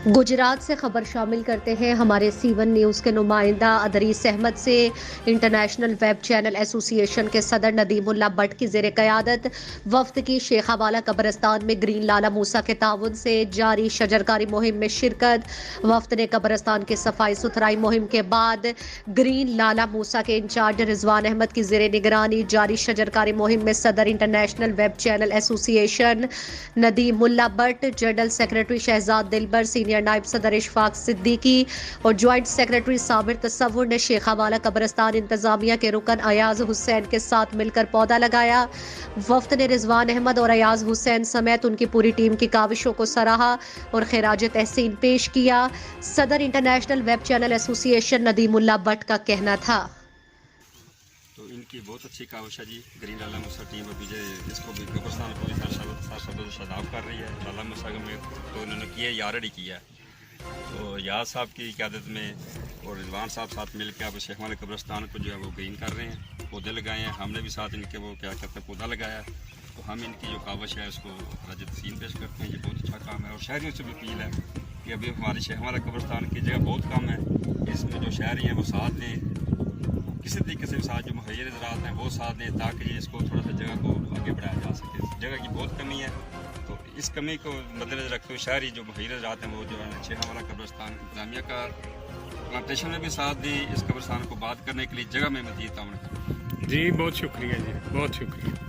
गुजरात से खबर शामिल करते हैं हमारे सीवन न्यूज़ के नुमाइंदा अदरीस अहमद से। इंटरनेशनल वेब चैनल एसोसिएशन के सदर नदीमुल्लाह भट्ट की ज़ेर क़यादत वफ्द की शेखावाला कब्रिस्तान में ग्रीन लाला मूसा के ताउन से जारी शजरकारी मुहिम में शिरकत। वफ्द ने कब्रिस्तान की सफाई सुथराई मुहिम के बाद ग्रीन लाला मूसा के इंचार्ज रिजवान अहमद की ज़ेर निगरानी जारी शजरकारी मुहिम में सदर international web channel association Nadeemullah Bhatt, general secretary Shahzad Dilbar, senior नायब सदर इशफाक सिद्दीकी और ज्वाइंट सेक्रेटरी साबिर तसव्वुर ने शेखावाला कब्रिस्तान इंतजामिया के रुकन अयाज हुसैन के साथ मिलकर पौधा लगाया। वफ्द ने रिजवान अहमद और अयाज हुसैन समेत उनकी पूरी टीम की काविशों को सराहा और खिराज तहसीन पेश किया। सदर international web channel association Nadeemullah Bhatt का कहना था, तो इनकी बहुत अच्छी काविश है जी। ग्रीन लाला मूसा टीम अभी इसको भी कब्रिस्तान को भी शादाब कर रही है। लाला मूसा में तो इन्होंने किया है, ऑलरेडी किया है। तो याद साहब की क़यादत में और रिजवान साहब साथ मिल के अब शेख वाले कब्रिस्तान को जो है वो ग्रीन कर रहे हैं, पौधे लगाए हैं। हमने भी साथ इनके वो क्या कहते हैं पौधा लगाया। तो हम इनकी जो काविश है उसको रजत सीन पेश करते हैं। ये बहुत अच्छा काम है और शहरियों से भी अपील है कि अभी हमारे शेख वाला कब्रिस्तान की जगह बहुत कम है, इसमें जो शहरी हैं वो साथ दें, किसी तरीके से साथ जो मुहैया ज़राअत हैं वो साथ दें ताकि इसको थोड़ा सा जगह को आगे बढ़ाया जा सके। जगह की बहुत कमी है, तो इस कमी को मद्देनजर रखते हुए शहरी जो मुहैया ज़राअत हैं वो जो है शेख वाला कब्रिस्तान इंतजामिया का प्लांटेशन में भी साथ दी, इस कब्रिस्तान को बात करने के लिए जगह में मज़ीद ताउन। जी बहुत शुक्रिया जी, बहुत शुक्रिया।